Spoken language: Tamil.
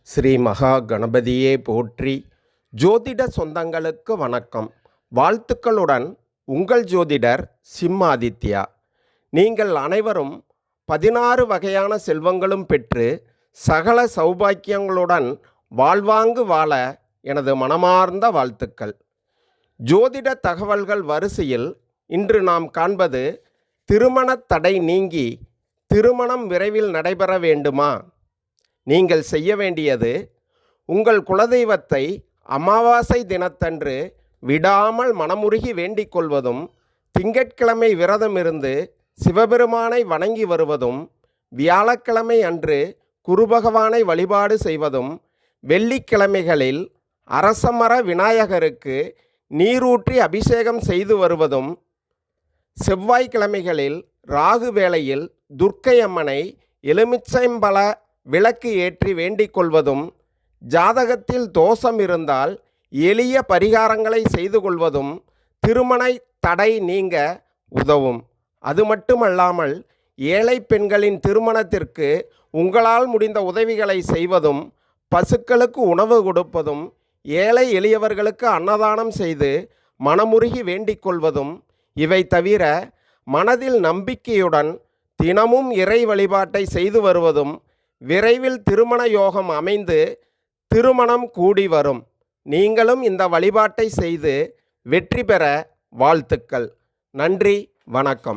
ஸ்ரீ மகா கணபதியே போற்றி. ஜோதிட சொந்தங்களுக்கு வணக்கம். வாழ்த்துக்களுடன் உங்கள் ஜோதிடர் சிம்மாதித்யா. நீங்கள் அனைவரும் 16 வகையான செல்வங்களும் பெற்று சகல சௌபாக்கியங்களுடன் வாழ்வாங்கு வாழ எனது மனமார்ந்த வாழ்த்துக்கள். ஜோதிட தகவல்கள் வரிசையில் இன்று நாம் காண்பது, திருமணத் தடை நீங்கி திருமணம் விரைவில் நடைபெற வேண்டுமா? நீங்கள் செய்ய வேண்டியது, உங்கள் குலதெய்வத்தை அமாவாசை தினத்தன்று விடாமல் மனமுருகி வேண்டிக் கொள்வதும், திங்கட்கிழமை விரதமிருந்து சிவபெருமானை வணங்கி வருவதும், வியாழக்கிழமை அன்று குருபகவானை வழிபாடு செய்வதும், வெள்ளிக்கிழமைகளில் அரசமர விநாயகருக்கு நீரூற்றி அபிஷேகம் செய்து வருவதும், செவ்வாய்க்கிழமைகளில் ராகு வேளையில் துர்க்கை அம்மனை எலுமிச்சம்பழ விளக்கு ஏற்றி வேண்டிக் கொள்வதும், ஜாதகத்தில் தோஷம் இருந்தால் எளிய பரிகாரங்களை செய்து கொள்வதும் திருமண தடை நீங்க உதவும். அது மட்டுமல்லாமல் ஏழை பெண்களின் திருமணத்திற்கு உங்களால் முடிந்த உதவிகளை செய்வதும், பசுக்களுக்கு உணவு கொடுப்பதும், ஏழை எளியவர்களுக்கு அன்னதானம் செய்து மனமுருகி வேண்டிக் கொள்வதும், இவை தவிர மனதில் நம்பிக்கையுடன் தினமும் இறை வழிபாட்டை செய்து வருவதும் விரைவில் திருமண யோகம் அமைந்து திருமணம் கூடி வரும். நீங்களும் இந்த வழிபாட்டை செய்து வெற்றி பெற வாழ்த்துக்கள். நன்றி, வணக்கம்.